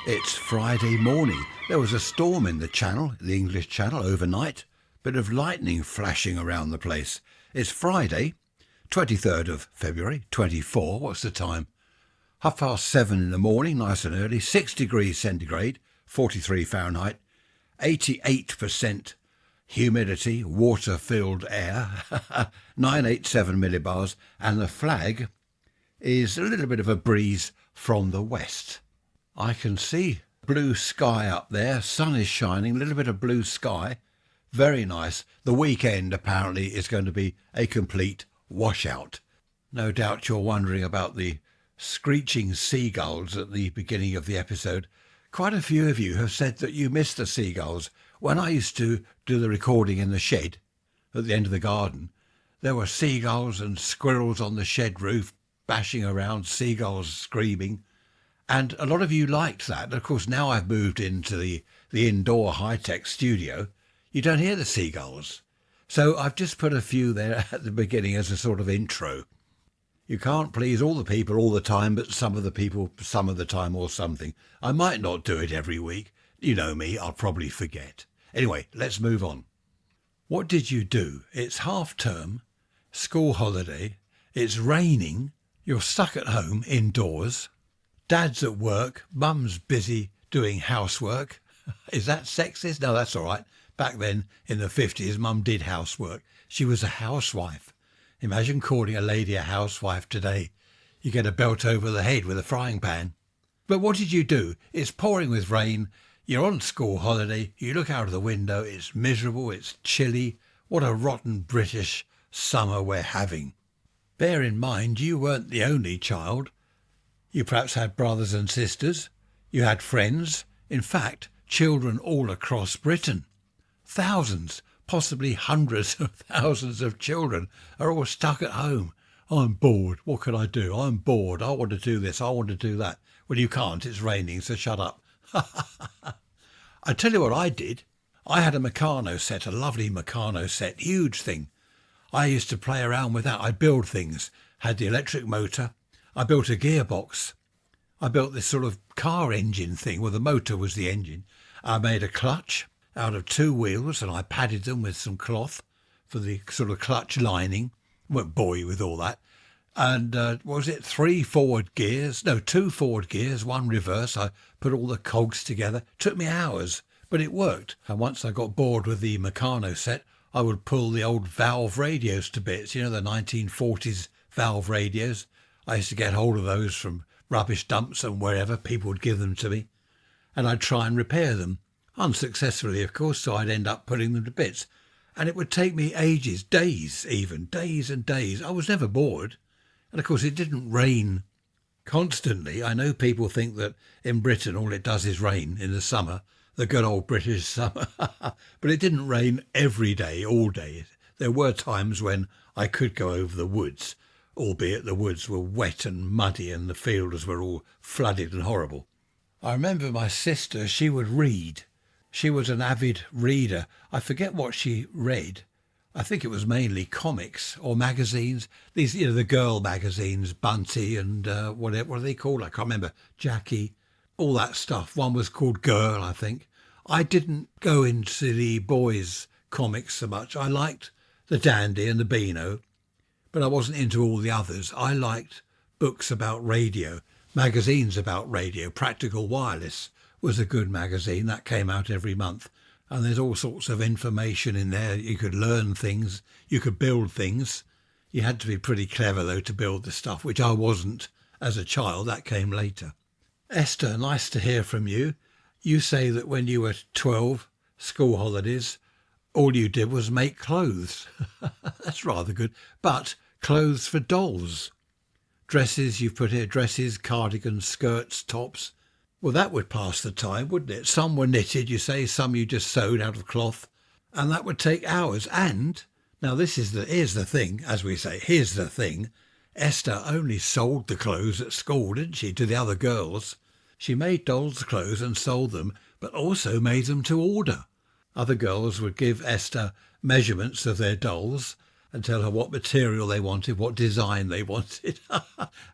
It's Friday morning. There was a storm in the channel, the English Channel, overnight. Bit of lightning flashing around the place. It's Friday, 23rd of February, 24. What's the time? 7:30 in the morning, nice and early. 6 degrees centigrade, 43 Fahrenheit. 88% humidity, water-filled air. 987 millibars. And the flag is a little bit of a breeze from the west. I can see blue sky up there. Sun is shining, a little bit of blue sky. Very nice. The weekend apparently is going to be a complete washout. No doubt you're wondering about the screeching seagulls at the beginning of the episode. Quite a few of you have said that you miss the seagulls. When I used to do the recording in the shed at the end of the garden, there were seagulls and squirrels on the shed roof bashing around, seagulls screaming. And a lot of you liked that. Of course, now I've moved into the indoor high-tech studio. You don't hear the seagulls. So I've just put a few there at the beginning as a sort of intro. You can't please all the people all the time, but some of the people some of the time or something. I might not do it every week. You know me, I'll probably forget. Anyway, let's move on. What did you do? It's half term, school holiday, it's raining, you're stuck at home indoors. Dad's at work, Mum's busy doing housework. Is that sexist? No, that's all right. Back then, in the 50s, Mum did housework. She was a housewife. Imagine calling a lady a housewife today. You get a belt over the head with a frying pan. But what did you do? It's pouring with rain. You're on school holiday. You look out of the window. It's miserable. It's chilly. What a rotten British summer we're having. Bear in mind, you weren't the only child. You perhaps had brothers and sisters. You had friends. In fact, children all across Britain. Thousands, possibly hundreds of thousands of children are all stuck at home. I'm bored. What can I do? I'm bored. I want to do this. I want to do that. Well, you can't. It's raining, so shut up. I tell you what I did. I had a Meccano set, a lovely Meccano set, huge thing. I used to play around with that. I'd build things. Had the electric motor. I built a gearbox. I built this sort of car engine thing where the motor was the engine. I made a clutch out of 2 wheels and I padded them with some cloth for the sort of clutch lining. Won't bore you with all that. And what was it? 3 forward gears? No, 2 forward gears, 1 reverse. I put all the cogs together. Took me hours, but it worked. And once I got bored with the Meccano set, I would pull the old valve radios to bits. You know, the 1940s valve radios. I used to get hold of those from rubbish dumps and wherever. People would give them to me. And I'd try and repair them. Unsuccessfully, of course, so I'd end up putting them to bits. And it would take me ages, days even, days and days. I was never bored. And of course, it didn't rain constantly. I know people think that in Britain all it does is rain in the summer, the good old British summer. But it didn't rain every day, all day. There were times when I could go over the woods, albeit the woods were wet and muddy and the fields were all flooded and horrible. I remember my sister, she would read. She was an avid reader. I forget what she read. I think it was mainly comics or magazines. These, you know, the girl magazines, Bunty and what are they called? I can't remember. Jackie, all that stuff. One was called Girl, I think. I didn't go into the boys' comics so much. I liked the Dandy and the Beano, but I wasn't into all the others. I liked books about radio, magazines about radio. Practical Wireless was a good magazine that came out every month. And there's all sorts of information in there. You could learn things. You could build things. You had to be pretty clever, though, to build the stuff, which I wasn't as a child. That came later. Esther, nice to hear from you. You say that when you were 12, school holidays, all you did was make clothes. That's rather good. But clothes for dolls. Dresses, you've put here, dresses, cardigans, skirts, tops. Well, that would pass the time, wouldn't it? Some were knitted, you say, some you just sewed out of cloth, and that would take hours. And, now here's the thing, as we say, here's the thing. Esther only sold the clothes at school, didn't she, to the other girls? She made dolls' clothes and sold them, but also made them to order. Other girls would give Esther measurements of their dolls and tell her what material they wanted, what design they wanted.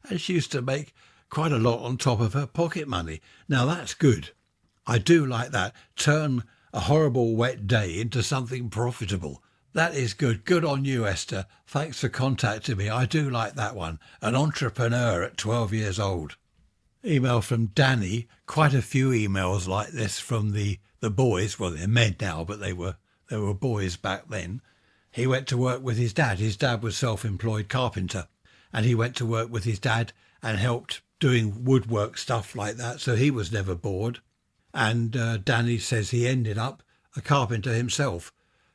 And she used to make quite a lot on top of her pocket money. Now that's good. I do like that. Turn a horrible wet day into something profitable. That is good. Good on you, Esther. Thanks for contacting me. I do like that one. An entrepreneur at 12 years old. Email from Danny. Quite a few emails like this from the boys. Well, they're men now, but they were boys back then. He went to work with his dad. His dad was self-employed carpenter, and he went to work with his dad and helped doing woodwork stuff like that. So he was never bored. And Danny says he ended up a carpenter himself.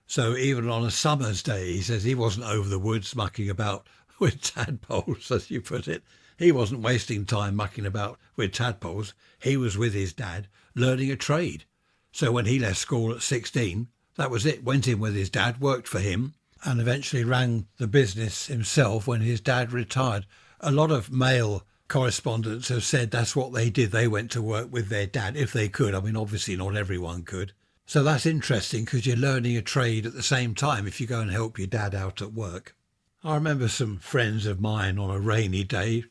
So even on a summer's day, he says he wasn't over the woods mucking about with tadpoles, as you put it. He wasn't wasting time mucking about with tadpoles. He was with his dad learning a trade. So when he left school at 16, that was it. Went in with his dad, worked for him, and eventually ran the business himself when his dad retired. A lot of male correspondents have said that's what they did. They went to work with their dad if they could. I mean, obviously not everyone could. So that's interesting because you're learning a trade at the same time if you go and help your dad out at work. I remember some friends of mine on a rainy day,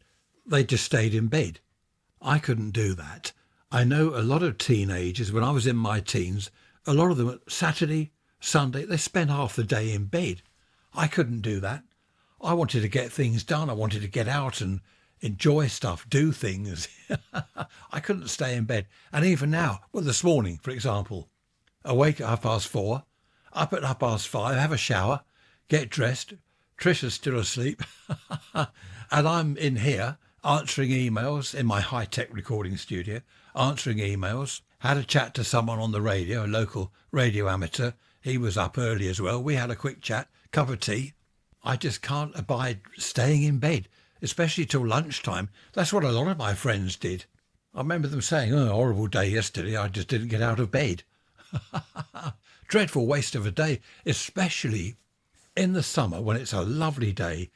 they just stayed in bed. I couldn't do that. I know a lot of teenagers, when I was in my teens, a lot of them at Saturday, Sunday, they spent half the day in bed. I couldn't do that. I wanted to get things done. I wanted to get out and enjoy stuff, do things. I couldn't stay in bed. And even now, well, this morning, for example, awake at 4:30, up at 5:30, have a shower, get dressed. Trisha's still asleep. And I'm in here answering emails in my high-tech recording studio, answering emails. Had a chat to someone on the radio, a local radio amateur. He was up early as well. We had a quick chat, cup of tea. I just can't abide staying in bed, especially till lunchtime. That's what a lot of my friends did. I remember them saying, "Oh, horrible day yesterday. I just didn't get out of bed." Dreadful waste of a day, especially in the summer when it's a lovely day.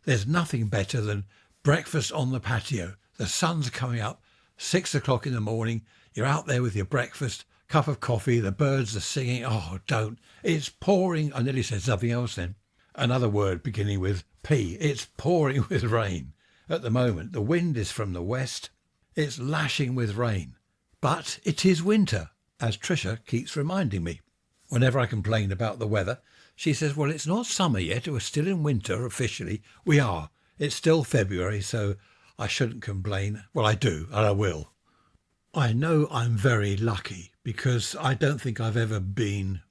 There's nothing better than breakfast on the patio. The sun's coming up, 6 o'clock in the morning. You're out there with your breakfast, cup of coffee, the birds are singing. Oh, don't. It's pouring. I nearly said something else then. Another word beginning with P. It's pouring with rain at the moment. The wind is from the west. It's lashing with rain. But it is winter, as Trisha keeps reminding me. Whenever I complain about the weather, she says, well, it's not summer yet. We're still in winter officially. We are. It's still February, so I shouldn't complain. Well, I do, and I will. I know I'm very lucky because I don't think I've ever been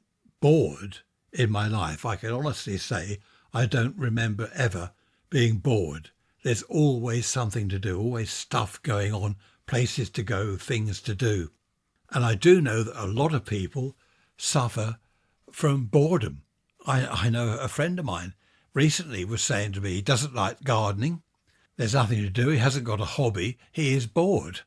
bored in my life. I can honestly say I don't remember ever being bored. There's always something to do, always stuff going on, places to go, things to do. And I do know that a lot of people suffer from boredom. I know a friend of mine recently was saying to me he doesn't like gardening. There's nothing to do. He hasn't got a hobby. He is bored.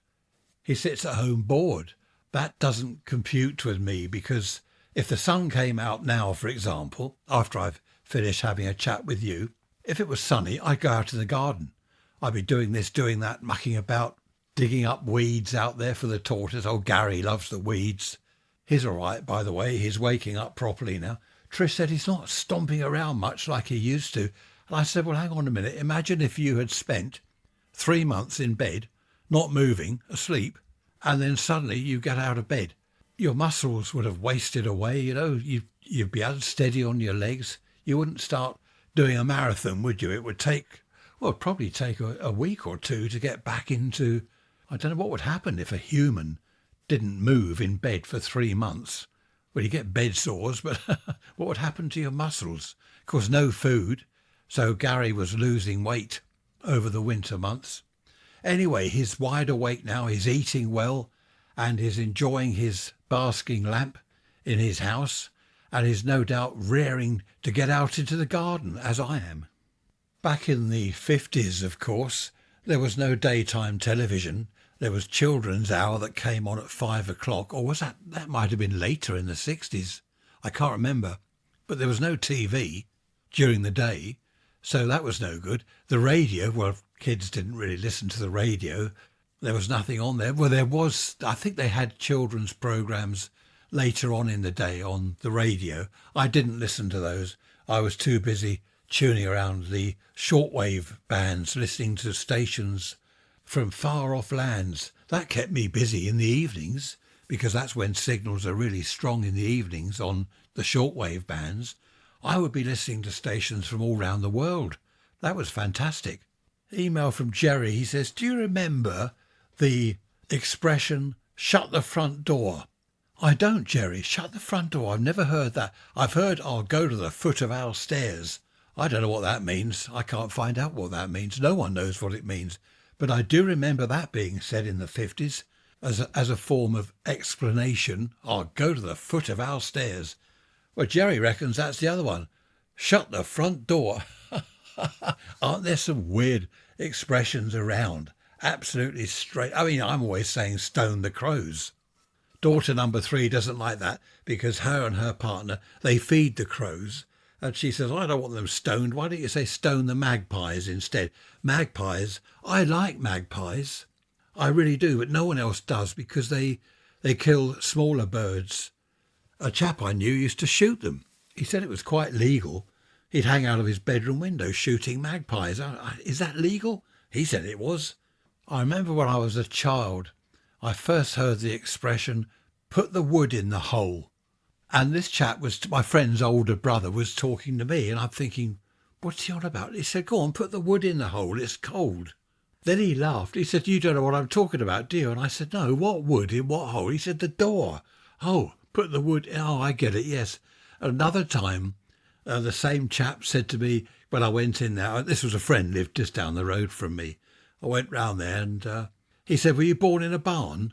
He sits at home bored. That doesn't compute with me because if the sun came out now, for example, after I've finished having a chat with you, if it was sunny, I'd go out in the garden. I'd be doing this, doing that, mucking about, digging up weeds out there for the tortoise. Oh, Gary loves the weeds. He's all right, by the way. He's waking up properly now. Trish said he's not stomping around much like he used to. And I said, well, hang on a minute. Imagine if you had spent 3 months in bed, not moving, asleep, and then suddenly you get out of bed. Your muscles would have wasted away, you'd be unsteady on your legs. You wouldn't start doing a marathon, would you? It would probably take a week or two to get back into, I don't know what would happen if a human didn't move in bed for 3 months. Well, you get bed sores, but what would happen to your muscles? Of course, no food. So Gary was losing weight over the winter months. Anyway, he's wide awake now. He's eating well and he's enjoying his basking lamp in his house and is no doubt raring to get out into the garden, as I am. Back in the 50s, of course, there was no daytime television. There was Children's Hour that came on at 5 o'clock, or was that might have been later in the 60s. I can't remember. But there was no TV during the day, so that was no good. The radio, well, kids didn't really listen to the radio. There was nothing on there. Well, there was, I think they had children's programs later on in the day on the radio. I didn't listen to those. I was too busy tuning around the shortwave bands, listening to stations from far off lands. That kept me busy in the evenings, because that's when signals are really strong in the evenings on the shortwave bands. I would be listening to stations from all round the world. That was fantastic. Email from Jerry. He says, do you remember the expression, shut the front door? I don't, Jerry. Shut the front door. I've never heard that. I've heard, I'll go to the foot of our stairs. I don't know what that means. I can't find out what that means. No one knows what it means. But I do remember that being said in the 50s as a form of explanation. I'll go to the foot of our stairs. Well, Jerry reckons that's the other one. Shut the front door. Aren't there some weird expressions around? Absolutely straight. I mean, I'm always saying stone the crows. Daughter number 3 doesn't like that because her and her partner, they feed the crows. And she says, I don't want them stoned. Why don't you say stone the magpies instead? Magpies, I like magpies. I really do, but no one else does because they kill smaller birds. A chap I knew used to shoot them. He said it was quite legal. He'd hang out of his bedroom window shooting magpies. Is that legal? He said it was. I remember when I was a child, I first heard the expression, put the wood in the hole. And this chap was, my friend's older brother, was talking to me, and I'm thinking, what's he on about? He said, go on, put the wood in the hole, it's cold. Then he laughed. He said, you don't know what I'm talking about, do you? And I said, no, what wood in what hole? He said, the door. Oh, put the wood, oh, I get it, yes. Another time, the same chap said to me, when I went in there, this was a friend, lived just down the road from me. I went round there and he said, were you born in a barn?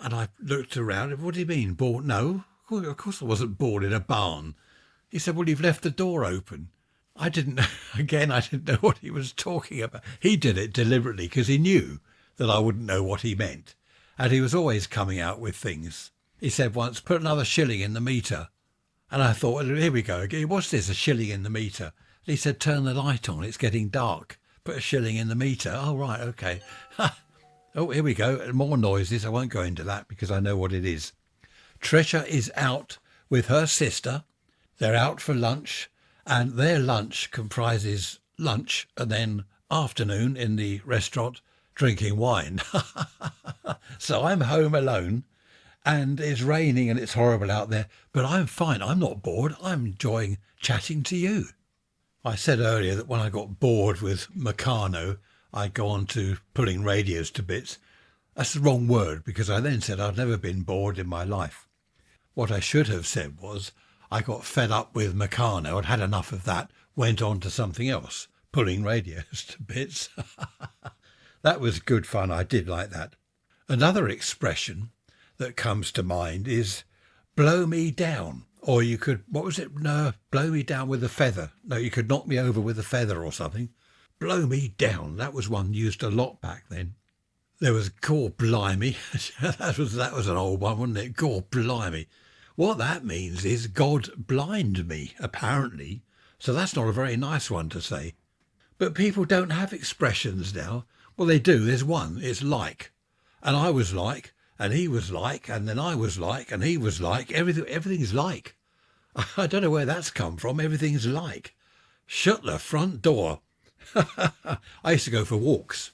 And I looked around, what do you mean, born? No, of course I wasn't born in a barn. He said, well, you've left the door open. I didn't know, again, I didn't know what he was talking about. He did it deliberately because he knew that I wouldn't know what he meant. And he was always coming out with things. He said once, put another shilling in the meter. And I thought, well, here we go again. What's this, a shilling in the meter? And he said, turn the light on, it's getting dark. Put a shilling in the meter. Oh, right, okay. Oh, here we go. More noises. I won't go into that because I know what it is. Trisha is out with her sister. They're out for lunch, and their lunch comprises lunch and then afternoon in the restaurant drinking wine. So I'm home alone, and it's raining and it's horrible out there, but I'm fine. I'm not bored. I'm enjoying chatting to you. I said earlier that when I got bored with Meccano, I'd go on to pulling radios to bits. That's the wrong word because I then said I'd never been bored in my life. What I should have said was I got fed up with Meccano, I'd had enough of that, went on to something else, pulling radios to bits. That was good fun. I did like that. Another expression that comes to mind is blow me down. Or you could, what was it? No, blow me down with a feather. No, you could knock me over with a feather or something. Blow me down. That was one used a lot back then. There was Gore Blimey. that was an old one, wasn't it? Gore Blimey. What that means is God blind me, apparently. So that's not a very nice one to say. But people don't have expressions now. Well, they do. There's one. It's like. And I was like, and he was like, and then I was like, and he was like. Everything's like. I don't know where that's come from. Everything's like. Shut the front door. I used to go for walks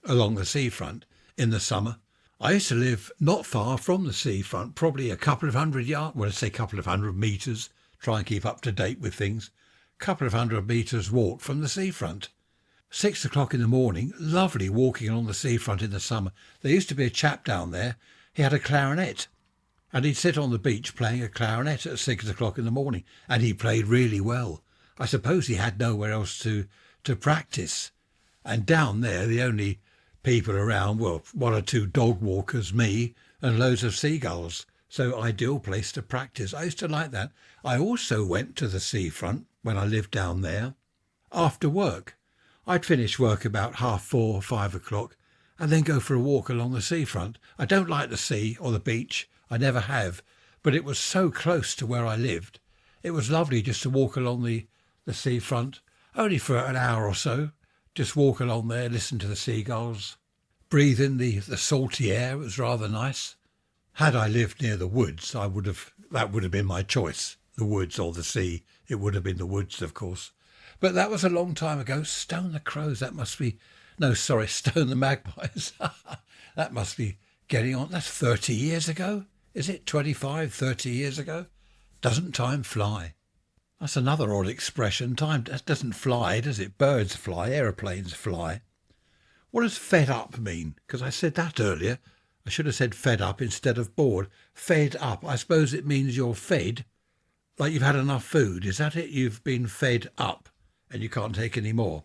along the seafront in the summer. I used to live not far from the seafront, probably a couple of 100 yards, well, I say a couple of 100 metres, try and keep up to date with things. Couple of 100 metres walk from the seafront. 6 o'clock in the morning, lovely walking along the seafront in the summer. There used to be a chap down there, he had a clarinet, and he'd sit on the beach playing a clarinet at 6 o'clock in the morning, and he played really well. I suppose he had nowhere else to practice. And down there, the only people around, well, 1 or 2 dog walkers, me, and loads of seagulls. So ideal place to practice. I used to like that. I also went to the seafront when I lived down there after work. I'd finish work about 4:30, 5 o'clock, and then go for a walk along the seafront. I don't like the sea or the beach. I never have. But it was so close to where I lived. It was lovely just to walk along the seafront, only for an hour or so. Just walk along there, listen to the seagulls, breathe in the salty air. It was rather nice. Had I lived near the woods, that would have been my choice, the woods or the sea. It would have been the woods, of course. But that was a long time ago. Stone the crows, that must be No, sorry, Stone the Magpies. That must be getting on. That's 30 years ago. Is it 25, 30 years ago? Doesn't time fly? That's another odd expression. Time doesn't fly, does it? Birds fly, aeroplanes fly. What does fed up mean? Because I said that earlier. I should have said fed up instead of bored. Fed up. I suppose it means you're fed, like you've had enough food. Is that it? You've been fed up and you can't take any more.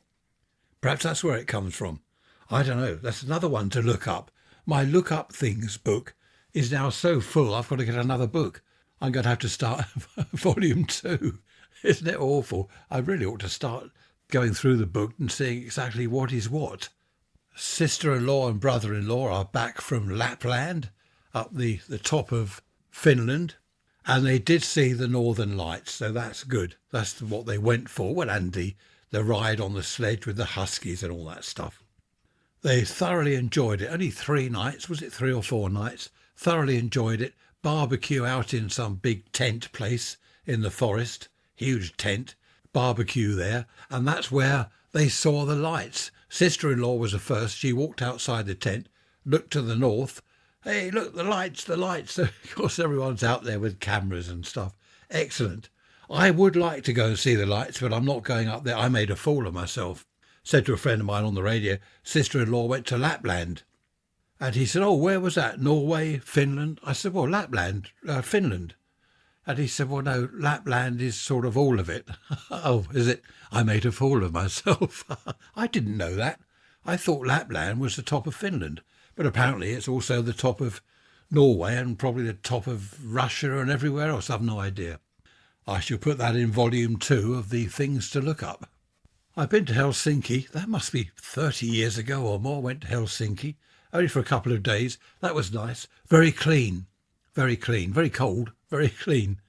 Perhaps that's where it comes from. I don't know. That's another one to look up. My Look Up Things book is now so full I've got to get another book. I'm going to have to start volume 2. Isn't it awful? I really ought to start going through the book and seeing exactly what is what. Sister-in-law and brother-in-law are back from Lapland, up the top of Finland, and they did see the Northern Lights, so that's good. That's what they went for. Well, and the ride on the sledge with the huskies and all that stuff. They thoroughly enjoyed it. Only 3 nights, was it 3 or 4 nights? Thoroughly enjoyed it. Barbecue out in some big tent place in the forest, huge tent, barbecue there, and that's where they saw the lights. Sister-in-law was the first. She walked outside the tent, looked to the north. Hey, look, the lights, the lights. So, of course, everyone's out there with cameras and stuff. Excellent. I would like to go and see the lights, but I'm not going up there. I made a fool of myself. Said to a friend of mine on the radio, sister-in-law went to Lapland. And he said, oh, where was that? Norway, Finland? I said, well, Lapland, Finland. And he said, well, no, Lapland is sort of all of it. Oh, is it? I made a fool of myself. I didn't know that. I thought Lapland was the top of Finland. But apparently it's also the top of Norway and probably the top of Russia and everywhere else. I've no idea. I shall put that in volume 2 of the things to look up. I've been to Helsinki. That must be 30 years ago or more. Went to Helsinki. Only for a couple of days. That was nice. Very clean. Very clean. Very cold. Very clean.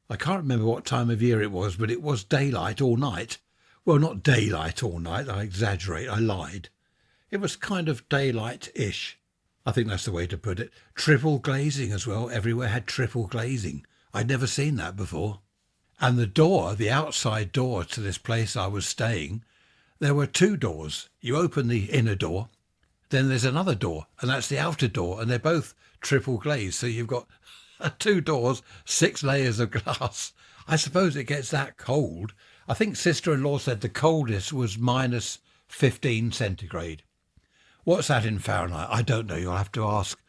I can't remember what time of year it was, but it was daylight all night. Well, not daylight all night. I exaggerate. I lied. It was kind of daylight-ish. I think that's the way to put it. Triple glazing as well. Everywhere had triple glazing. I'd never seen that before. And the door, the outside door to this place I was staying, there were 2 doors. You open the inner door, then there's another door, and that's the outer door, and they're both triple glazed. So you've got 2 doors, 6 layers of glass. I suppose it gets that cold. I think sister-in-law said the coldest was minus 15 centigrade. What's that in Fahrenheit? I don't know. You'll have to ask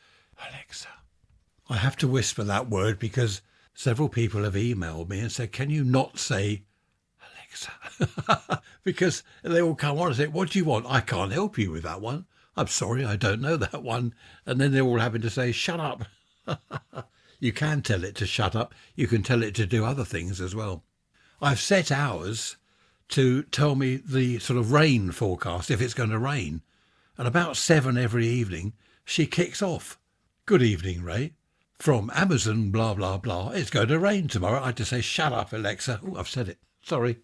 Alexa. I have to whisper that word because several people have emailed me and said, can you not say Alexa? Because they all come on and say, what do you want? I can't help you with that one. I'm sorry, I don't know that one. And then they're all having to say, shut up. You can tell it to shut up. You can tell it to do other things as well. I've set hours to tell me the sort of rain forecast, if it's going to rain. And about 7 every evening, she kicks off. Good evening, Ray. From Amazon, blah, blah, blah. It's going to rain tomorrow. I had to say, shut up, Alexa. Oh, I've said it. Sorry.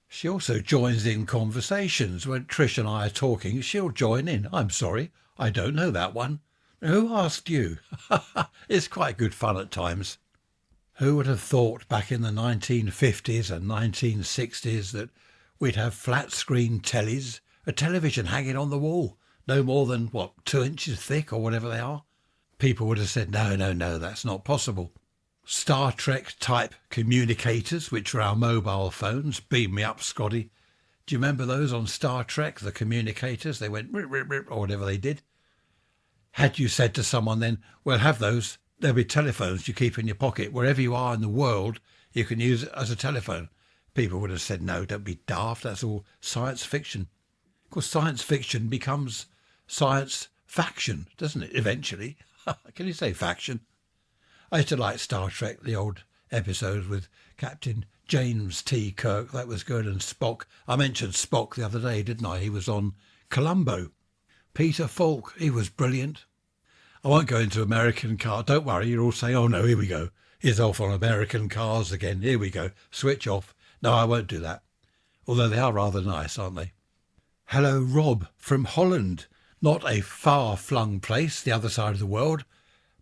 She also joins in conversations. When Trish and I are talking, she'll join in. I'm sorry, I don't know that one. Who asked you? It's quite good fun at times. Who would have thought back in the 1950s and 1960s that we'd have flat-screen tellies, a television hanging on the wall, no more than, 2 inches thick or whatever they are? People would have said, no, that's not possible. Star Trek-type communicators, which are our mobile phones. Beam me up, Scotty. Do you remember those on Star Trek, the communicators? They went rip, rip, rip, or whatever they did. Had you said to someone then, well, have those, there'll be telephones you keep in your pocket. Wherever you are in the world, you can use it as a telephone. People would have said, no, don't be daft. That's all science fiction. Of course, science fiction becomes science faction, doesn't it, eventually? Can you say faction? I used to like Star Trek, the old episodes with Captain James T. Kirk. That was good. And Spock. I mentioned Spock the other day, didn't I? He was on Columbo. Peter Falk, he was brilliant. I won't go into American Car. Don't worry, you're all saying, oh no, here we go. He's off on American Cars again. Here we go. Switch off. No, I won't do that. Although they are rather nice, aren't they? Hello, Rob from Holland. Not a far-flung place, the other side of the world,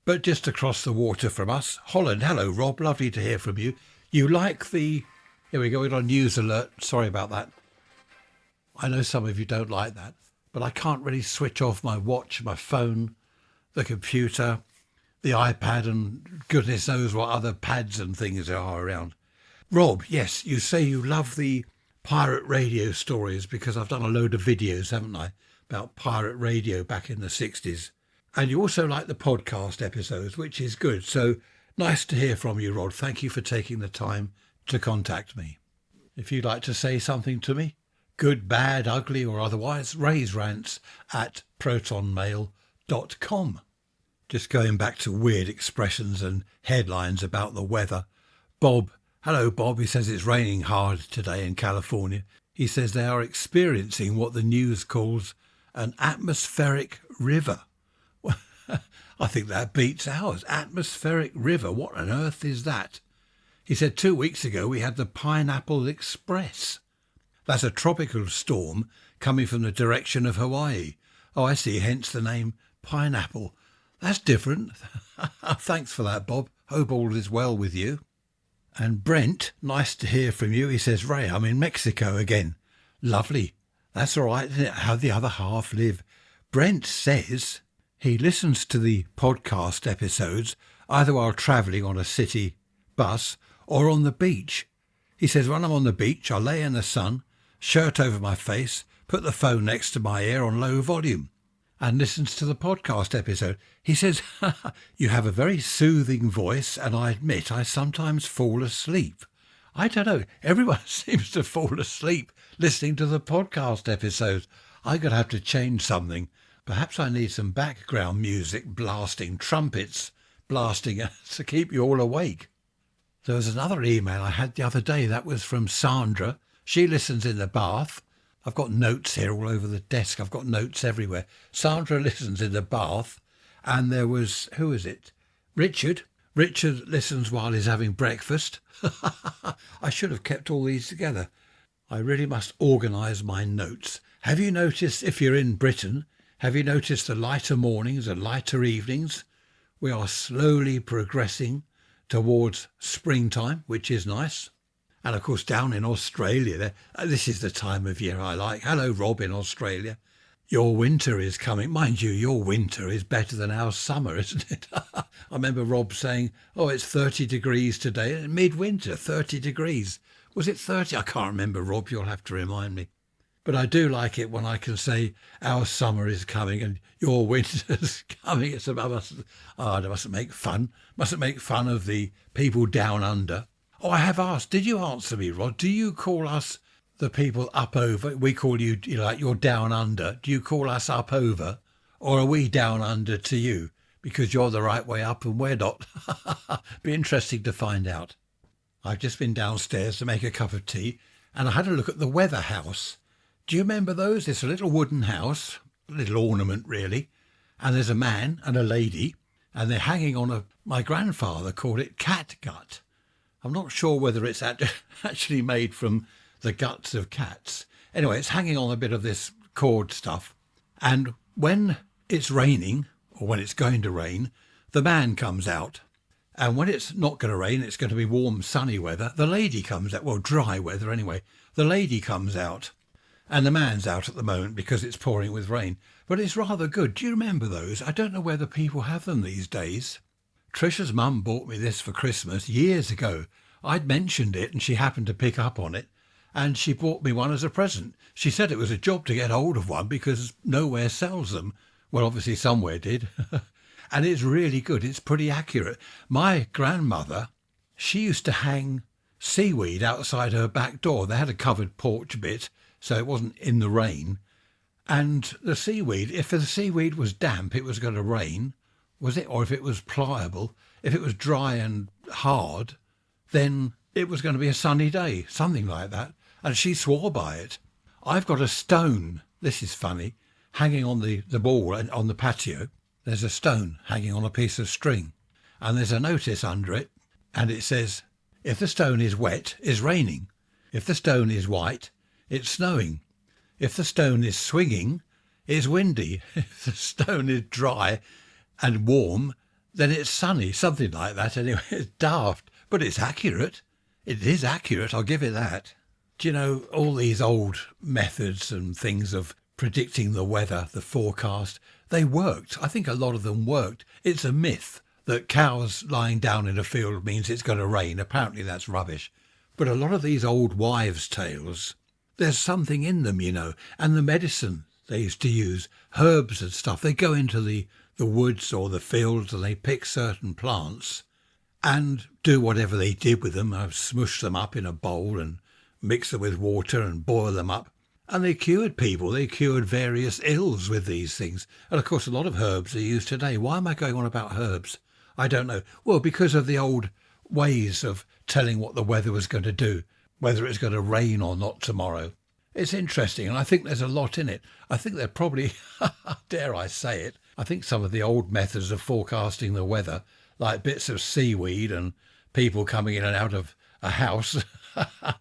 but just across the water from us. Holland. Hello, Rob. Lovely to hear from you. You like the... Here we go. We're on news alert. Sorry about that. I know some of you don't like that. but I can't really switch off my watch, my phone, the computer, the iPad, and goodness knows what other pads and things there are around. Rob, yes, you say you love the pirate radio stories because I've done a load of videos, haven't I, about pirate radio back in the 60s. And you also like the podcast episodes, which is good. So nice to hear from you, Rod. Thank you for taking the time to contact me. If you'd like to say something to me, good, bad, ugly or otherwise, raise rants at protonmail.com. Just going back to weird expressions and headlines about the weather. Bob, hello Bob, he says it's raining hard today in California. He says they are experiencing what the news calls an atmospheric river. I think that beats ours. Atmospheric river. What on earth is that? He said 2 weeks ago we had the Pineapple Express. That's a tropical storm coming from the direction of Hawaii. Oh, I see, hence the name Pineapple. That's different. Thanks for that, Bob. Hope all is well with you. And Brent, nice to hear from you. He says, Ray, I'm in Mexico again. Lovely. That's all right, isn't it? How the other half live. Brent says he listens to the podcast episodes either while travelling on a city bus or on the beach. He says, when I'm on the beach, I lay in the sun, shirt over my face, put the phone next to my ear on low volume and listens to the podcast episode. He says, you have a very soothing voice and I admit I sometimes fall asleep. I don't know, everyone seems to fall asleep listening to the podcast episodes. I'm going to have to change something. Perhaps I need some background music, blasting trumpets, blasting to keep you all awake. There was another email I had the other day. That was from Sandra. She listens in the bath. I've got notes here all over the desk. I've got notes everywhere. Sandra listens in the bath. And there was, who is it? Richard. Richard listens while he's having breakfast. I should have kept all these together. I really must organise my notes. Have you noticed, if you're in Britain, have you noticed the lighter mornings and lighter evenings? We are slowly progressing towards springtime, which is nice. And of course, down in Australia, this is the time of year I like. Hello, Rob in Australia. Your winter is coming. Mind you, your winter is better than our summer, isn't it? I remember Rob saying, oh, it's 30 degrees today. Midwinter, 30 degrees. Was it 30? I can't remember, Rob. You'll have to remind me. But I do like it when I can say our summer is coming and your winter's coming. It's about us. I mustn't make fun. Mustn't make fun of the people down under. Oh, I have asked. Did you answer me, Rod? Do you call us the people up over? We call you, like you're down under. Do you call us up over? Or are we down under to you? Because you're the right way up and we're not. Be interesting to find out. I've just been downstairs to make a cup of tea and I had a look at the weather house. Do you remember those? It's a little wooden house, a little ornament really, and there's a man and a lady, and they're hanging on my grandfather called it cat gut. I'm not sure whether it's actually made from the guts of cats. Anyway, it's hanging on a bit of this cord stuff, and when it's raining, or when it's going to rain, the man comes out, and when it's not going to rain, it's going to be warm, sunny weather, the lady comes out, well, dry weather anyway, the lady comes out. And the man's out at the moment because it's pouring with rain. But it's rather good. Do you remember those? I don't know whether people have them these days. Trisha's mum bought me this for Christmas years ago. I'd mentioned it and she happened to pick up on it. And she bought me one as a present. She said it was a job to get hold of one because nowhere sells them. Well, obviously somewhere did. And it's really good. It's pretty accurate. My grandmother, she used to hang seaweed outside her back door. They had a covered porch bit, so it wasn't in the rain. And the seaweed, if the seaweed was damp, it was going to rain, was it? Or if it was pliable, if it was dry and hard, then it was going to be a sunny day, something like that. And she swore by it. I've got a stone, this is funny, hanging on the wall and on the patio. There's a stone hanging on a piece of string. And there's a notice under it, and it says, if the stone is wet, it's raining. If the stone is white, it's snowing. If the stone is swinging, it's windy. If the stone is dry and warm, then it's sunny. Something like that. Anyway, it's daft, but it's accurate. It is accurate, I'll give it that. Do you know, all these old methods and things of predicting the weather, the forecast. They worked. I think a lot of them worked. It's a myth that cows lying down in a field means it's going to rain. Apparently that's rubbish. But a lot of these old wives' tales, there's something in them, you know, and the medicine they used to use, herbs and stuff. They go into the woods or the fields and they pick certain plants and do whatever they did with them. Smush them up in a bowl and mix them with water and boil them up. And they cured people. They cured various ills with these things. And of course, a lot of herbs are used today. Why am I going on about herbs? I don't know. Well, because of the old ways of telling what the weather was going to do, whether it's going to rain or not tomorrow. It's interesting, and I think there's a lot in it. I think they're probably, dare I say it, I think some of the old methods of forecasting the weather, like bits of seaweed and people coming in and out of a house,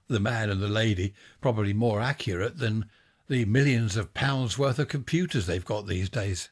the man and the lady, probably more accurate than the millions of pounds worth of computers they've got these days.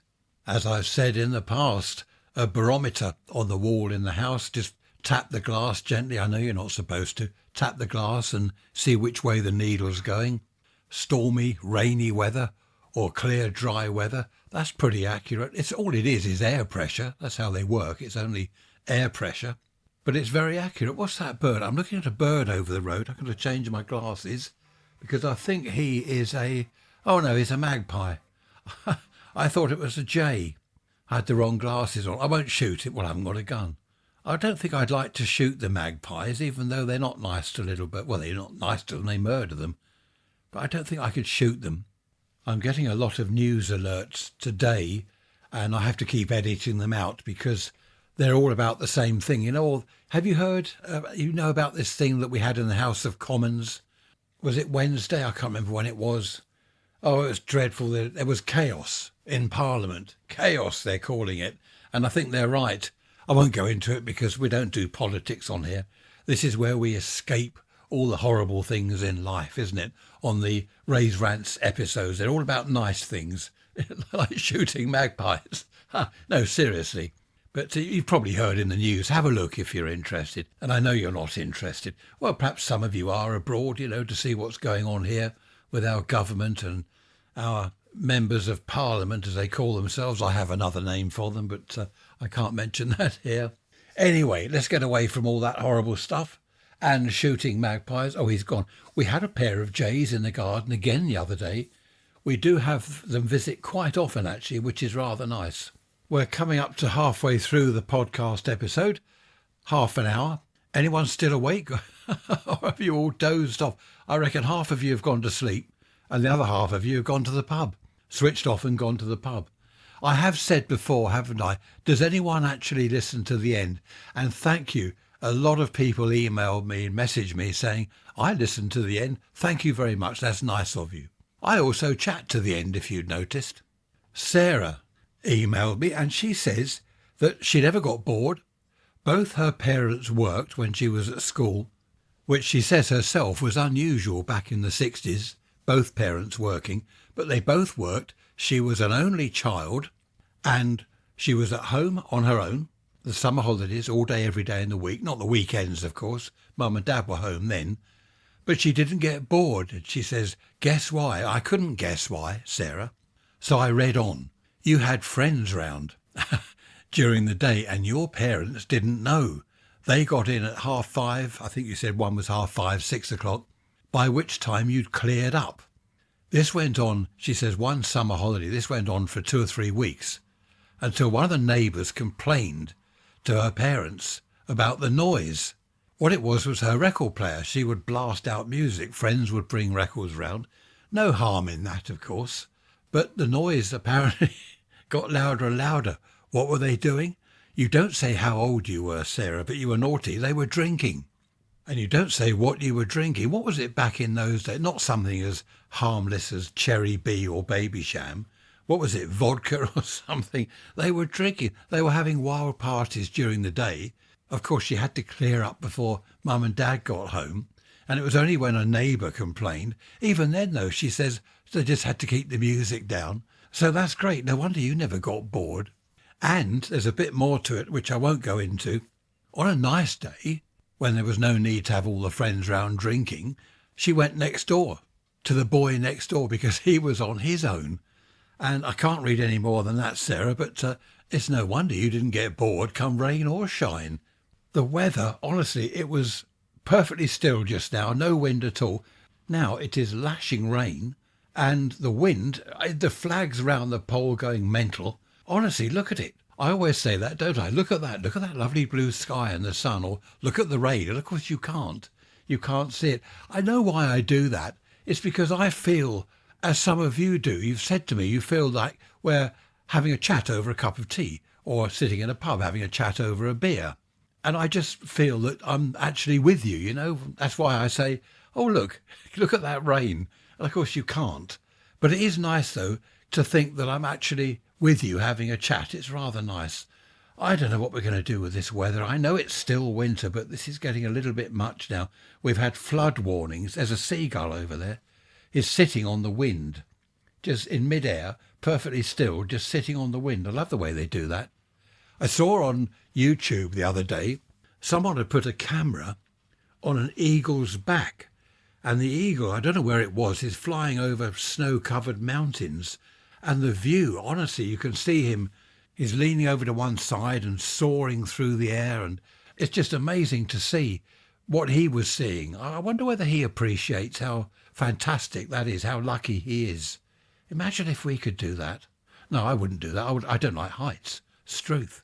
As I've said in the past, a barometer on the wall in the house, just tap the glass gently. I know you're not supposed to. Tap the glass and see which way the needle's going. Stormy, rainy weather or clear, dry weather. That's pretty accurate. It's all it is air pressure. That's how they work. It's only air pressure. But it's very accurate. What's that bird? I'm looking at a bird over the road. I've got to change my glasses because I think he is he's a magpie. I thought it was a jay. I had the wrong glasses on. I won't shoot it. Well, I haven't got a gun. I don't think I'd like to shoot the magpies, even though they're not nice to little birds. Well, they're not nice to them. They murder them. But I don't think I could shoot them. I'm getting a lot of news alerts today, and I have to keep editing them out because they're all about the same thing. You know, have you heard, about this thing that we had in the House of Commons? Was it Wednesday? I can't remember when it was. Oh, it was dreadful. There was chaos in Parliament. Chaos, they're calling it. And I think they're right. I won't go into it because we don't do politics on here. This is where we escape all the horrible things in life, isn't it? On the Rants episodes, they're all about nice things, like shooting magpies. No, seriously. But you've probably heard in the news. Have a look if you're interested. And I know you're not interested. Well, perhaps some of you are abroad, to see what's going on here with our government and our members of Parliament, as they call themselves. I have another name for them, but I can't mention that here. Anyway, let's get away from all that horrible stuff. And shooting magpies. Oh, he's gone. We had a pair of jays in the garden again the other day. We do have them visit quite often, actually, which is rather nice. We're coming up to halfway through the podcast episode. Half an hour. Anyone still awake? Or have you all dozed off? I reckon half of you have gone to sleep and the other half of you have gone to the pub. Switched off and gone to the pub. I have said before, haven't I? Does anyone actually listen to the end? And thank you. A lot of people emailed me and messaged me saying, I listened to the end. Thank you very much. That's nice of you. I also chat to the end, if you'd noticed. Sarah emailed me and she says that she never got bored. Both her parents worked when she was at school, which she says herself was unusual back in the 60s, both parents working, but they both worked. She was an only child and she was at home on her own. The summer holidays, all day, every day in the week. Not the weekends, of course. Mum and Dad were home then. But she didn't get bored. And she says, guess why? I couldn't guess why, Sarah. So I read on. You had friends round during the day and your parents didn't know. They got in at 5:30. I think you said one was 5:30, 6 o'clock, by which time you'd cleared up. This went on, she says, one summer holiday. This went on for 2 or 3 weeks until one of the neighbours complained to her parents about the noise. What it was her record player. She would blast out music. Friends would bring records round. No harm in that, of course. But the noise apparently got louder and louder. What were they doing? You don't say how old you were, Sarah, but you were naughty. They were drinking. And you don't say what you were drinking. What was it back in those days? Not something as harmless as Cherry B or Baby Sham. What was it, vodka or something? They were drinking. They were having wild parties during the day. Of course, she had to clear up before Mum and Dad got home. And it was only when a neighbour complained. Even then, though, she says they just had to keep the music down. So that's great. No wonder you never got bored. And there's a bit more to it, which I won't go into. On a nice day, when there was no need to have all the friends round drinking, she went next door. to the boy next door because he was on his own. And I can't read any more than that, Sarah, but it's no wonder you didn't get bored come rain or shine. The weather, honestly, it was perfectly still just now, no wind at all. Now it is lashing rain and the wind, the flags round the pole going mental. Honestly, look at it. I always say that, don't I? Look at that lovely blue sky and the sun, or look at the rain. And of course you can't. You can't see it. I know why I do that. It's because I feel, as some of you do, you've said to me, you feel like we're having a chat over a cup of tea or sitting in a pub having a chat over a beer. And I just feel that I'm actually with you, you know. That's why I say, oh, look at that rain. And of course you can't. But it is nice, though, to think that I'm actually with you having a chat. It's rather nice. I don't know what we're going to do with this weather. I know it's still winter, but this is getting a little bit much now. We've had flood warnings. There's a seagull over there. He's sitting on the wind, just in midair, perfectly still, just sitting on the wind. I love the way they do that. I saw on YouTube the other day, someone had put a camera on an eagle's back. And the eagle, I don't know where it was, is flying over snow-covered mountains. And the view, honestly, you can see him. He's leaning over to one side and soaring through the air. And it's just amazing to see what he was seeing. I wonder whether he appreciates how fantastic that is, how lucky he is. Imagine if we could do that. No, I wouldn't do that. I don't like heights. Struth.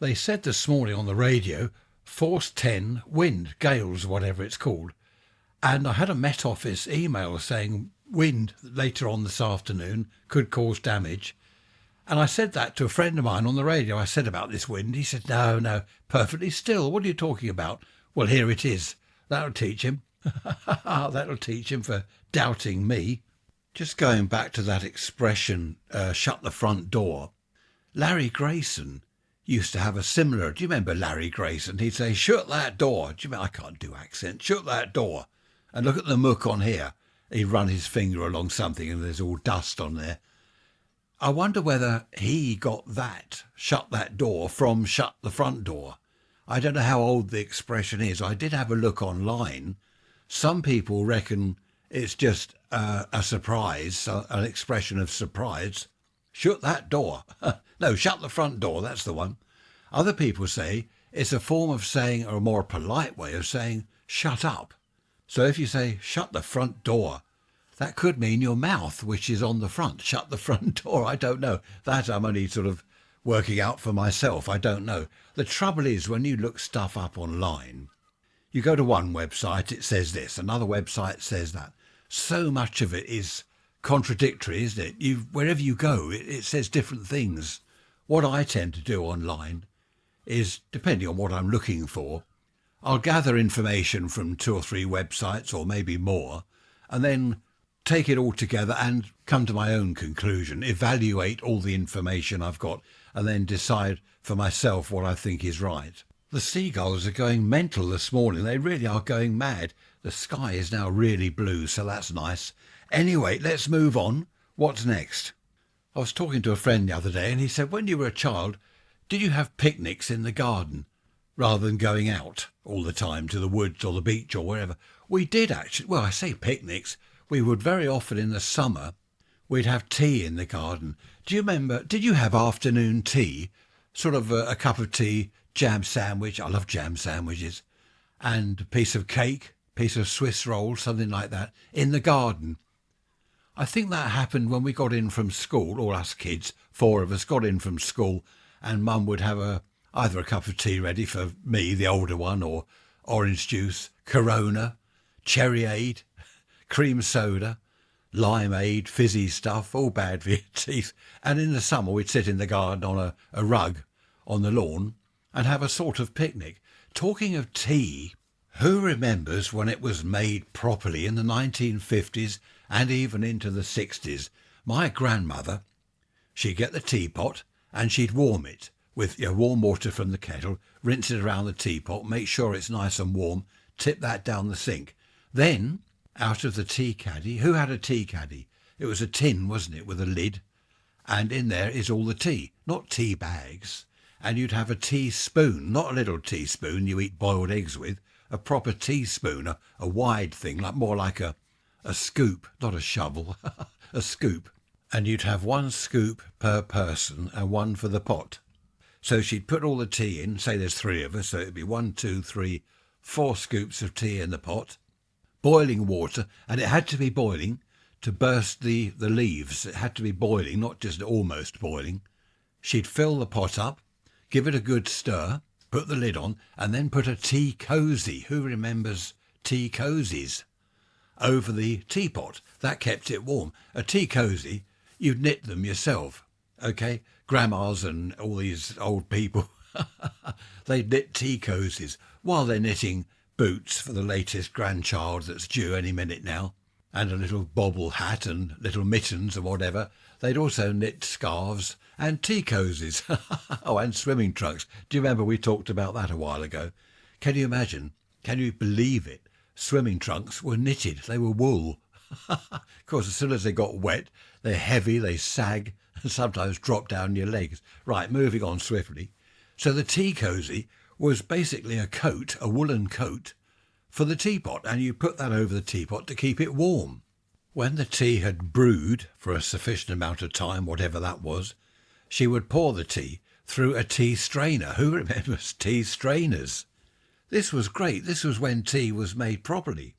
They said this morning on the radio, force 10 wind, gales, whatever it's called. And I had a Met Office email saying wind later on this afternoon could cause damage. And I said that to a friend of mine on the radio. I said about this wind. He said, no, perfectly still. What are you talking about? Well, here it is. That'll teach him. That'll teach him for doubting me. Just going back to that expression, shut the front door. Larry Grayson used to have a similar, do you remember Larry Grayson? He'd say, shut that door. Do you remember? I can't do accent. Shut that door. And look at the muck on here. He'd run his finger along something and there's all dust on there. I wonder whether he got that, shut that door, from shut the front door. I don't know how old the expression is. I did have a look online. Some people reckon it's just a surprise, an expression of surprise. Shut that door. No, shut the front door, that's the one. Other people say it's a form of saying, or a more polite way of saying, shut up. So if you say, shut the front door, that could mean your mouth, which is on the front. Shut the front door. I don't know. That I'm only sort of working out for myself. I don't know. The trouble is when you look stuff up online, you go to one website, it says this. Another website says that. So much of it is contradictory, isn't it? Wherever you go, it says different things. What I tend to do online is, depending on what I'm looking for, I'll gather information from 2 or 3 websites or maybe more, and then take it all together and come to my own conclusion, evaluate all the information I've got, and then decide for myself what I think is right. The seagulls are going mental this morning. They really are going mad. The sky is now really blue, so that's nice. Anyway, let's move on. What's next? I was talking to a friend the other day and he said, when you were a child, did you have picnics in the garden rather than going out all the time to the woods or the beach or wherever? We did actually. Well, I say picnics. We would very often in the summer, we'd have tea in the garden. Do you remember, did you have afternoon tea? Sort of a cup of tea, jam sandwich. I love jam sandwiches. And a piece of cake, piece of Swiss roll, something like that, in the garden. I think that happened when we got in from school, all us kids, 4 of us got in from school, and Mum would have either a cup of tea ready for me, the older one, or orange juice, Corona, cherryade, cream soda, limeade, fizzy stuff, all bad for your teeth. And in the summer we'd sit in the garden on a rug on the lawn and have a sort of picnic. Talking of tea, who remembers when it was made properly in the 1950s and even into the 60s? My grandmother, she'd get the teapot and she'd warm it with warm water from the kettle, rinse it around the teapot, make sure it's nice and warm, tip that down the sink. Then, out of the tea caddy, who had a tea caddy? It was a tin, wasn't it, with a lid? And in there is all the tea, not tea bags. And you'd have a teaspoon, not a little teaspoon you eat boiled eggs with, a proper teaspoon, a wide thing, more like a a scoop, not a shovel, a scoop. And you'd have one scoop per person and one for the pot. So she'd put all the tea in, say there's 3 of us, so it'd be 1, 2, 3, 4 scoops of tea in the pot, boiling water, and it had to be boiling to burst the leaves. It had to be boiling, not just almost boiling. She'd fill the pot up, give it a good stir, put the lid on, and then put a tea cosy. Who remembers tea cosies? Over the teapot. That kept it warm. A tea cosy, you'd knit them yourself, okay? Grandmas and all these old people, they knit tea cosies while they're knitting boots for the latest grandchild that's due any minute now, and a little bobble hat and little mittens or whatever. They'd also knit scarves and tea cosies. Oh, and swimming trunks. Do you remember we talked about that a while ago? Can you imagine? Can you believe it? Swimming trunks were knitted. They were wool. Of course, as soon as they got wet, they're heavy, they sag, and sometimes drop down your legs. Right, moving on swiftly. So the tea cosy was basically a coat, a woolen coat, for the teapot, and you put that over the teapot to keep it warm. When the tea had brewed for a sufficient amount of time, whatever that was, she would pour the tea through a tea strainer. Who remembers tea strainers? This was great. This was when tea was made properly,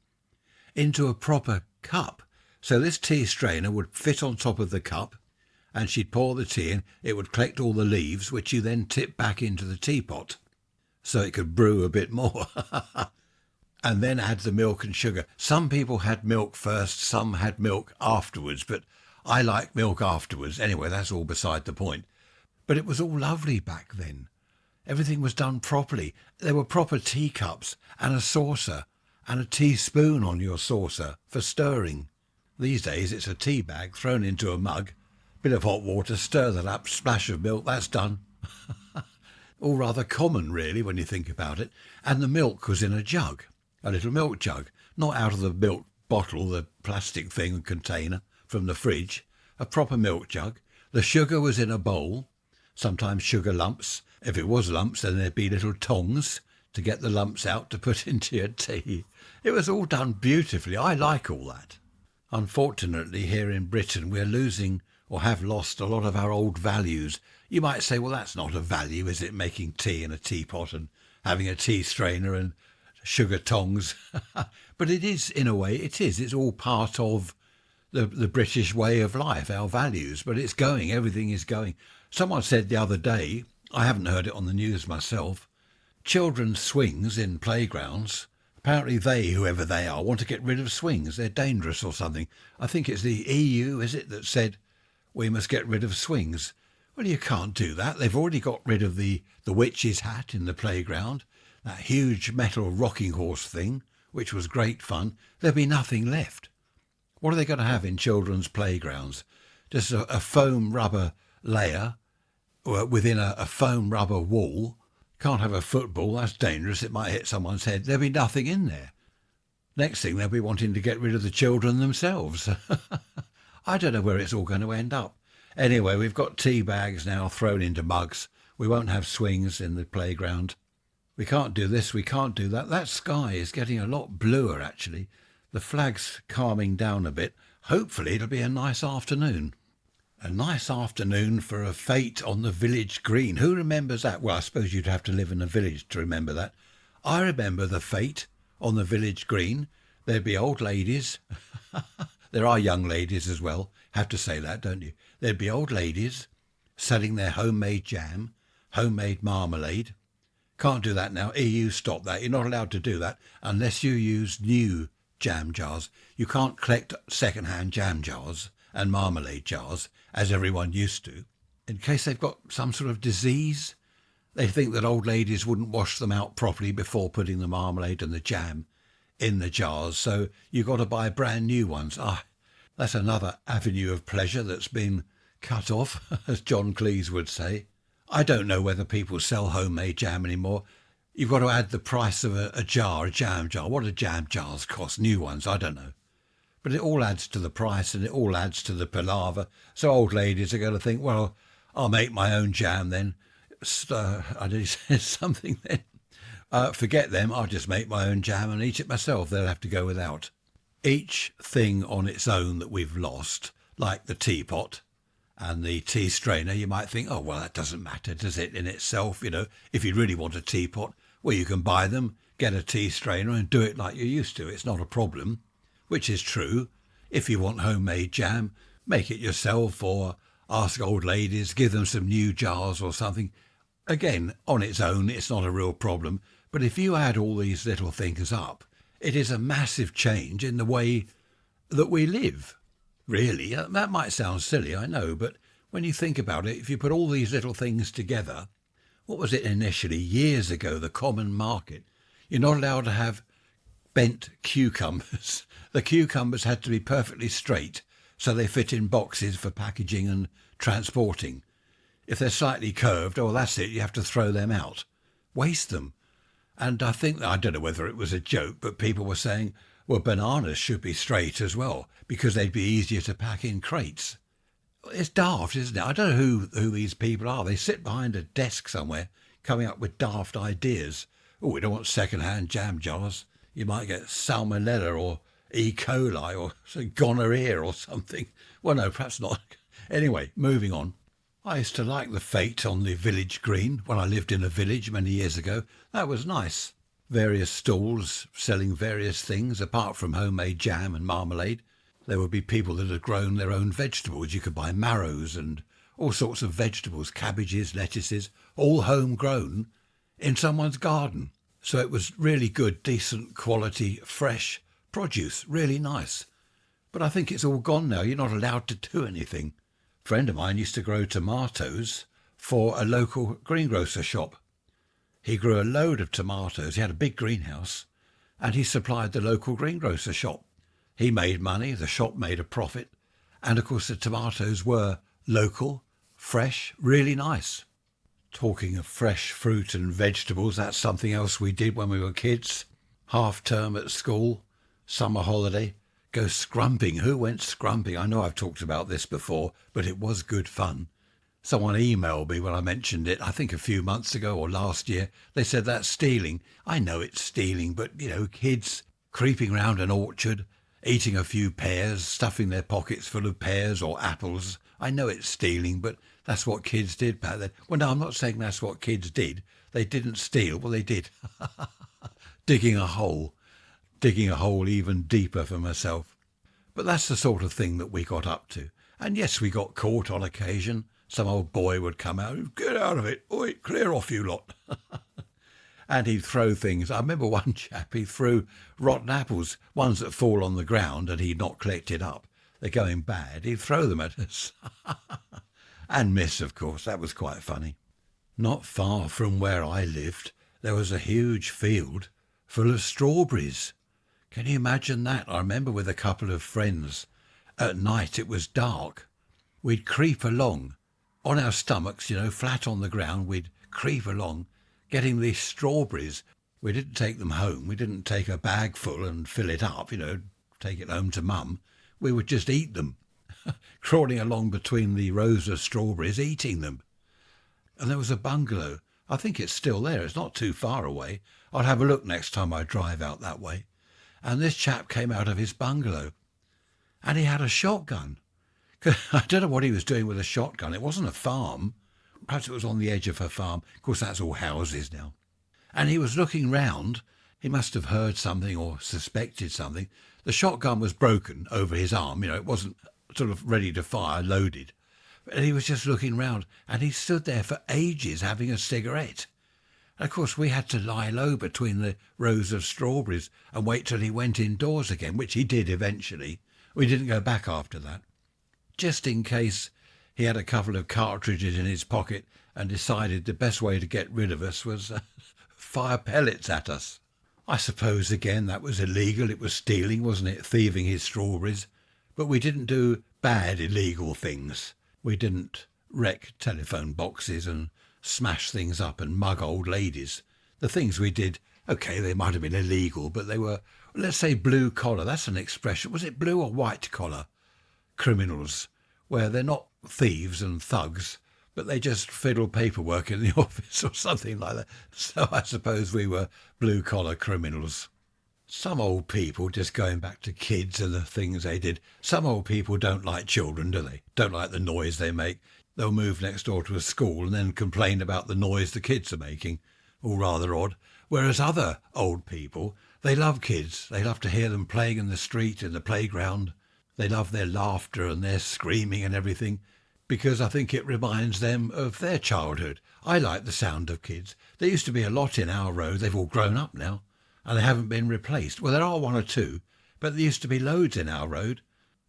into a proper cup. So this tea strainer would fit on top of the cup, and she'd pour the tea in. It would collect all the leaves, which you then tip back into the teapot, so it could brew a bit more. And then add the milk and sugar. Some people had milk first, some had milk afterwards, but I like milk afterwards. Anyway, that's all beside the point. But it was all lovely back then. Everything was done properly. There were proper teacups and a saucer and a teaspoon on your saucer for stirring. These days it's a tea bag thrown into a mug, bit of hot water, stir that up, splash of milk, that's done. All rather common really when you think about it. And the milk was in a jug. A little milk jug, not out of the milk bottle, the plastic thing container from the fridge, a proper milk jug. The sugar was in a bowl, sometimes sugar lumps. If it was lumps, then there'd be little tongs to get the lumps out to put into your tea. It was all done beautifully. I like all that. Unfortunately, here in Britain, we're losing or have lost a lot of our old values. You might say, well, that's not a value, is it, making tea in a teapot and having a tea strainer and sugar tongs? But it is, in a way, it is. It's all part of the British way of life, our values. But it's going, everything is going. Someone said the other day, I haven't heard it on the news myself, children's swings in playgrounds, apparently they, whoever they are, want to get rid of swings. They're dangerous or something. I think it's the EU, is it, that said we must get rid of swings. Well, you can't do that. They've already got rid of the witch's hat in the playground, that huge metal rocking horse thing, which was great fun. There'll be nothing left. What are they going to have in children's playgrounds? Just a foam rubber layer within a foam rubber wall. Can't have a football, that's dangerous, it might hit someone's head. There'll be nothing in there. Next thing, they'll be wanting to get rid of the children themselves. I don't know where it's all going to end up. Anyway, we've got tea bags now thrown into mugs. We won't have swings in the playground. We can't do this, we can't do that. That sky is getting a lot bluer, actually. The flag's calming down a bit. Hopefully it'll be a nice afternoon. A nice afternoon for a fete on the village green. Who remembers that? Well, I suppose you'd have to live in a village to remember that. I remember the fete on the village green. There'd be old ladies. There are young ladies as well. Have to say that, don't you? There'd be old ladies selling their homemade jam, homemade marmalade. Can't do that now. EU, stop that. You're not allowed to do that unless you use new jam jars. You can't collect second-hand jam jars and marmalade jars, as everyone used to, in case they've got some sort of disease. They think that old ladies wouldn't wash them out properly before putting the marmalade and the jam in the jars, so you've got to buy brand new ones. That's another avenue of pleasure that's been cut off, as John Cleese would say. I don't know whether people sell homemade jam anymore. You've got to add the price of a jar, a jam jar. What do jam jars cost? New ones, I don't know. But it all adds to the price and it all adds to the palaver. So old ladies are going to think, well, I'll make my own jam then. I did say something then. Forget them, I'll just make my own jam and eat it myself. They'll have to go without. Each thing on its own that we've lost, like the teapot and the tea strainer, you might think, oh, well, that doesn't matter, does it, in itself? If you really want a teapot, well, you can buy them, get a tea strainer and do it like you used to. It's not a problem, which is true. If you want homemade jam, make it yourself or ask old ladies, give them some new jars or something. Again, on its own, it's not a real problem. But if you add all these little things up, it is a massive change in the way that we live. Really, that might sound silly, I know, but when you think about it, if you put all these little things together, what was it initially, years ago, the common market? You're not allowed to have bent cucumbers. The cucumbers had to be perfectly straight, so they fit in boxes for packaging and transporting. If they're slightly curved, oh, that's it, you have to throw them out. Waste them. And I don't know whether it was a joke, but people were saying, well, bananas should be straight as well, because they'd be easier to pack in crates. It's daft, isn't it? I don't know who these people are. They sit behind a desk somewhere, coming up with daft ideas. Oh, we don't want second-hand jam jars. You might get salmonella or E. coli or gonorrhea or something. Well, no, perhaps not. Anyway, moving on. I used to like the fete on the village green when I lived in a village many years ago. That was nice. Various stalls selling various things apart from homemade jam and marmalade. There would be people that had grown their own vegetables. You could buy marrows and all sorts of vegetables, cabbages, lettuces, all homegrown in someone's garden. So it was really good, decent quality, fresh produce, really nice. But I think it's all gone now. You're not allowed to do anything. A friend of mine used to grow tomatoes for a local greengrocer shop. He grew a load of tomatoes. He had a big greenhouse and he supplied the local greengrocer shop. He made money, the shop made a profit, and of course the tomatoes were local, fresh, really nice. Talking of fresh fruit and vegetables, that's something else we did when we were kids. Half term at school, summer holiday, go scrumping. Who went scrumping? I know I've talked about this before, but it was good fun. Someone emailed me when I mentioned it, I think a few months ago or last year. They said that's stealing. I know it's stealing, but, kids creeping round an orchard, eating a few pears, stuffing their pockets full of pears or apples. I know it's stealing, but that's what kids did back then. Well, no, I'm not saying that's what kids did. They didn't steal. Well, they did. Digging a hole even deeper for myself. But that's the sort of thing that we got up to. And yes, we got caught on occasion. Some old boy would come out, get out of it, oi, clear off you lot. And he'd throw things. I remember one chap, he threw rotten apples, ones that fall on the ground and he'd not collected up. They're going bad. He'd throw them at us. And miss, of course. That was quite funny. Not far from where I lived, there was a huge field full of strawberries. Can you imagine that? I remember with a couple of friends. At night it was dark. We'd creep along on our stomachs, flat on the ground. We'd creep along getting these strawberries. We didn't take them home. We didn't take a bag full and fill it up, take it home to mum. We would just eat them, crawling along between the rows of strawberries, eating them. And there was a bungalow. I think it's still there. It's not too far away. I'll have a look next time I drive out that way. And this chap came out of his bungalow and he had a shotgun. I don't know what he was doing with a shotgun. It wasn't a farm. Perhaps it was on the edge of her farm. Of course, that's all houses now. And he was looking round. He must have heard something or suspected something. The shotgun was broken over his arm. It wasn't sort of ready to fire, loaded. And he was just looking round. And he stood there for ages having a cigarette. And of course, we had to lie low between the rows of strawberries and wait till he went indoors again, which he did eventually. We didn't go back after that. Just in case he had a couple of cartridges in his pocket and decided the best way to get rid of us was fire pellets at us. I suppose, again, that was illegal. It was stealing, wasn't it? Thieving his strawberries. But we didn't do bad, illegal things. We didn't wreck telephone boxes and smash things up and mug old ladies. The things we did, okay, they might have been illegal, but they were, let's say, blue collar. That's an expression. Was it blue or white collar criminals, where they're not thieves and thugs, but they just fiddle paperwork in the office or something like that. So I suppose we were blue collar criminals. Some old people, just going back to kids and the things they did, some old people don't like children, do they? Don't like the noise they make. They'll move next door to a school and then complain about the noise the kids are making. All rather odd. Whereas other old people, they love kids. They love to hear them playing in the street, in the playground. They love their laughter and their screaming and everything, because I think it reminds them of their childhood. I like the sound of kids. There used to be a lot in our road. They've all grown up now, and they haven't been replaced. Well, there are one or two, but there used to be loads in our road.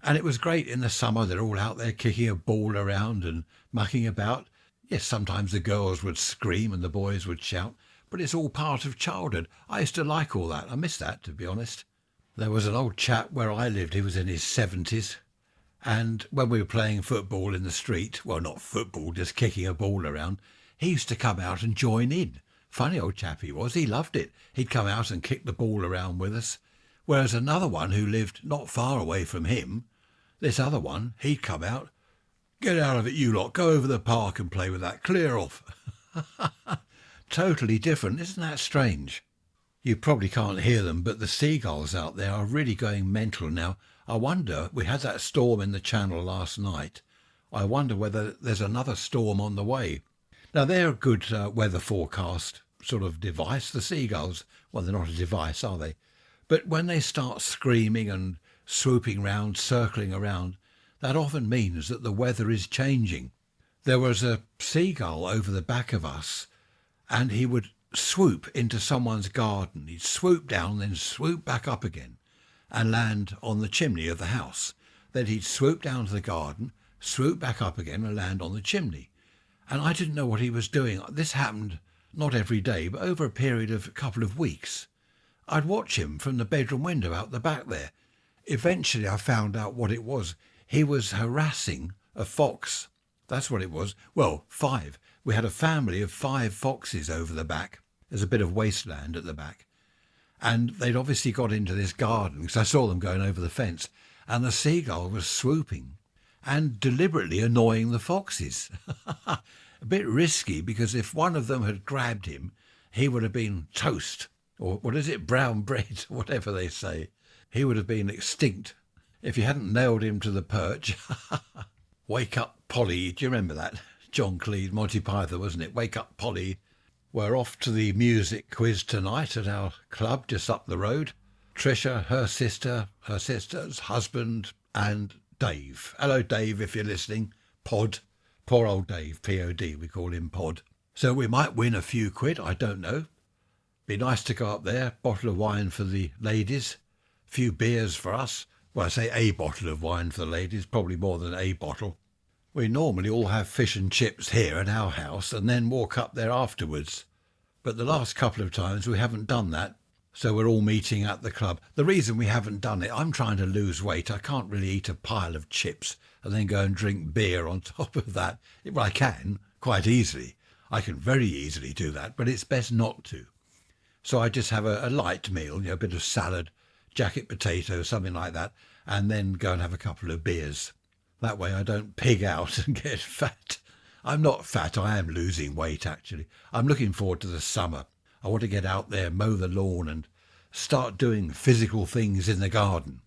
And it was great in the summer. They're all out there kicking a ball around and mucking about. Yes, sometimes the girls would scream and the boys would shout, but it's all part of childhood. I used to like all that. I miss that, to be honest. There was an old chap where I lived. He was in his 70s. And when we were playing football in the street, well, not football, just kicking a ball around, he used to come out and join in. Funny old chap he was. He loved it. He'd come out and kick the ball around with us. Whereas another one who lived not far away from him, this other one, he'd come out, "Get out of it, you lot. Go over the park and play with that. Clear off." Totally different. Isn't that strange? You probably can't hear them, but the seagulls out there are really going mental now. I wonder, we had that storm in the channel last night. I wonder whether there's another storm on the way. Now, they're a good weather forecast sort of device, the seagulls. Well, they're not a device, are they? But when they start screaming and swooping round, circling around, that often means that the weather is changing. There was a seagull over the back of us, and he would swoop into someone's garden. He'd swoop down, then swoop back up again and land on the chimney of the house. Then he'd swoop down to the garden, swoop back up again and land on the chimney. And I didn't know what he was doing. This happened not every day, but over a period of a couple of weeks. I'd watch him from the bedroom window out the back there. Eventually I found out what it was. He was harassing a fox. That's what it was. Well, 5. We had a family of 5 foxes over the back. There's a bit of wasteland at the back. And they'd obviously got into this garden, because I saw them going over the fence, and the seagull was swooping and deliberately annoying the foxes. A bit risky, because if one of them had grabbed him, he would have been toast, or what is it, brown bread, whatever they say. He would have been extinct if you hadn't nailed him to the perch. Wake up, Polly. Do you remember that? John Cleese, Monty Python, wasn't it? Wake up, Polly. We're off to the music quiz tonight at our club just up the road. Tricia, her sister's husband, and Dave. Hello, Dave, if you're listening. Pod. Poor old Dave, P-O-D, we call him Pod. So we might win a few quid, I don't know. Be nice to go up there, bottle of wine for the ladies, a few beers for us. Well, I say a bottle of wine for the ladies, probably more than a bottle. We normally all have fish and chips here at our house and then walk up there afterwards. But the last couple of times we haven't done that, so we're all meeting at the club. The reason we haven't done it, I'm trying to lose weight. I can't really eat a pile of chips and then go and drink beer on top of that. Well, I can, quite easily. I can very easily do that, but it's best not to. So I just have a light meal, a bit of salad, jacket potato, something like that, and then go and have a couple of beers. That way I don't pig out and get fat. I'm not fat, I am losing weight actually. I'm looking forward to the summer. I want to get out there, mow the lawn and start doing physical things in the garden.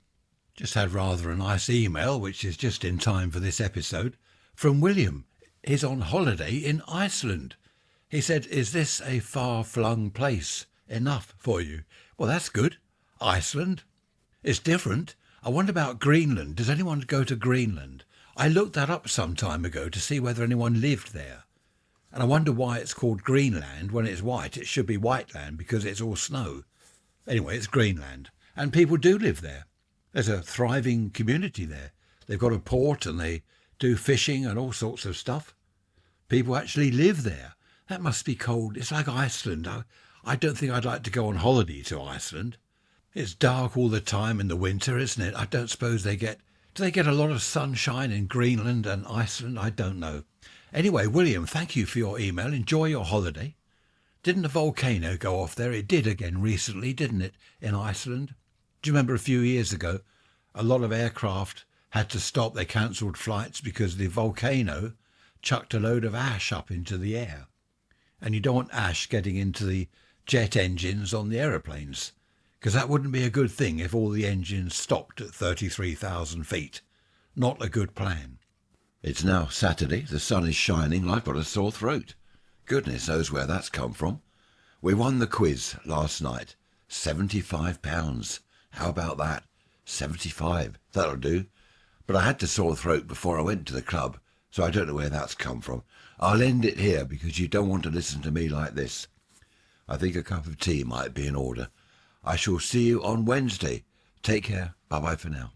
Just had rather a nice email, which is just in time for this episode, from William. He's on holiday in Iceland. He said, "Is this a far-flung place enough for you?" Well, that's good. Iceland. It's different. I wonder about Greenland. Does anyone go to Greenland? I looked that up some time ago to see whether anyone lived there. And I wonder why it's called Greenland when it's white. It should be white land because it's all snow. Anyway, it's Greenland. And people do live there. There's a thriving community there. They've got a port and they do fishing and all sorts of stuff. People actually live there. That must be cold. It's like Iceland. I don't think I'd like to go on holiday to Iceland. It's dark all the time in the winter, isn't it? I don't suppose do they get a lot of sunshine in Greenland and Iceland? I don't know. Anyway, William, thank you for your email. Enjoy your holiday. Didn't a volcano go off there? It did again recently, didn't it, in Iceland? Do you remember a few years ago, a lot of aircraft had to stop. They cancelled flights because the volcano chucked a load of ash up into the air. And you don't want ash getting into the jet engines on the aeroplanes, because that wouldn't be a good thing if all the engines stopped at 33,000 feet. Not a good plan. It's now Saturday, the sun is shining, and I've got a sore throat. Goodness knows where that's come from. We won the quiz last night. £75. How about that? 75. That'll do. But I had the sore throat before I went to the club, so I don't know where that's come from. I'll end it here because you don't want to listen to me like this. I think a cup of tea might be in order. I shall see you on Wednesday. Take care. Bye-bye for now.